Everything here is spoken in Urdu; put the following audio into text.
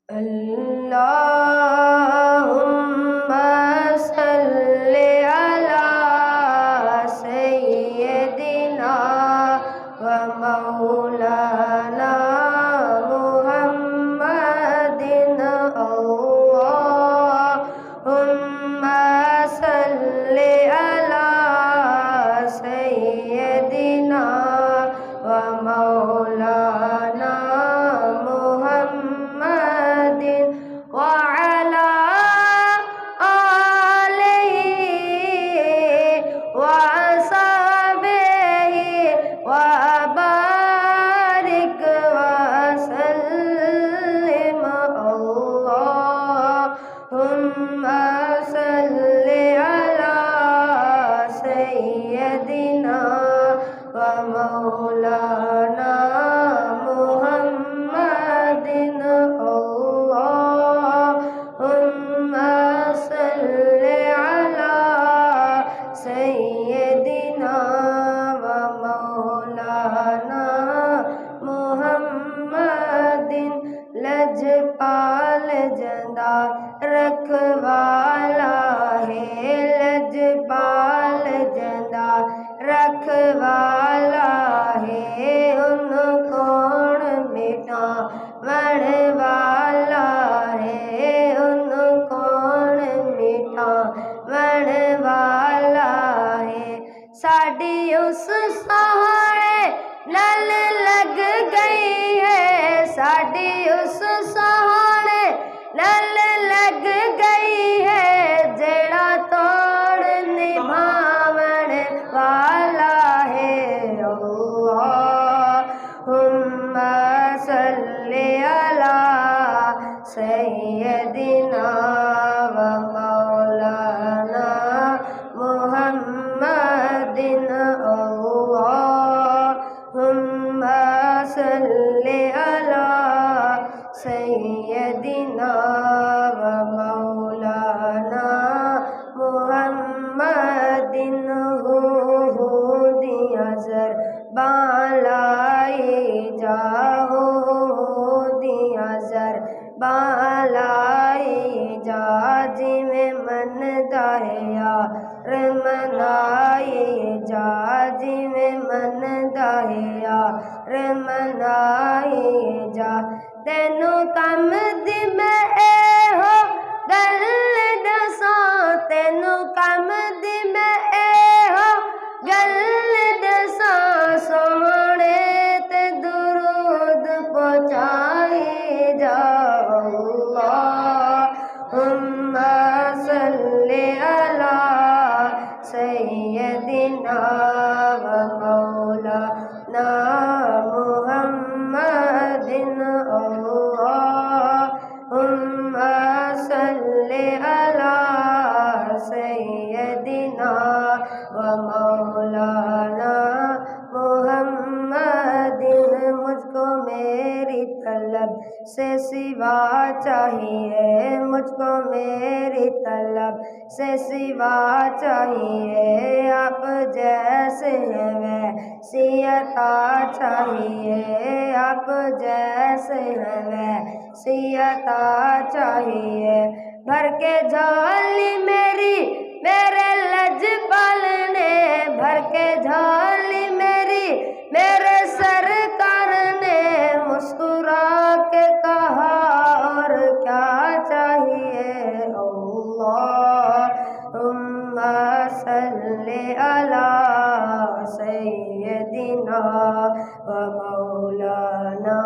اللهم صل على سيدنا ومولانا محمد اللهم صل على سيدنا ومولانا محمد وعلى آله وصحبه وبارك وسلم اللهم صل على سيدنا ومولانا محمد اللهم صل على سيدنا ومولانا محمد لجپال جندہ رکھوالا ہے لجپال جندہ رکھوالا ہے ان کون مٹاون والا ہے ان کون مٹاون والا ہے ساڈی اس سہاڑے نل لگ گئی ہے ساڈی اس سہاڑے نل لگ گئی ہے جڑا توڑ نبھاون والا ہے اللہم صل علی سیدنا ومولانا محمد اللہم صل علی سیدنا ومولانا محمد دیا زر بالائی جاؤ دیا زر بالائی جا جی میں من دایا رمنائی جا جی میں من دایا رمنائی جا تینو کم دی میں اے ہو گل دساں تینو کم دی میں اے ہو گل دساں سونے تے درود پہنچائی جا اللہم صل علی سیدنا ومولانا محمد اللہم صل علی سیدنا ومولانا محمد مجھ کو میری طلب سے سوا چاہیے مجھ کو میری طلب سے سوا چاہیے آپ جیسے ہیں ویسی عطا چاہیے آپ جیسے ہیں ویسی عطا چاہیے بھر کے جھولی میری میرے لجپال نے بھر کے جھولی میری میرے سرکار نے مسکرا کے کہا اور کیا چاہیے اللہم صل علی سیدنا و مولانا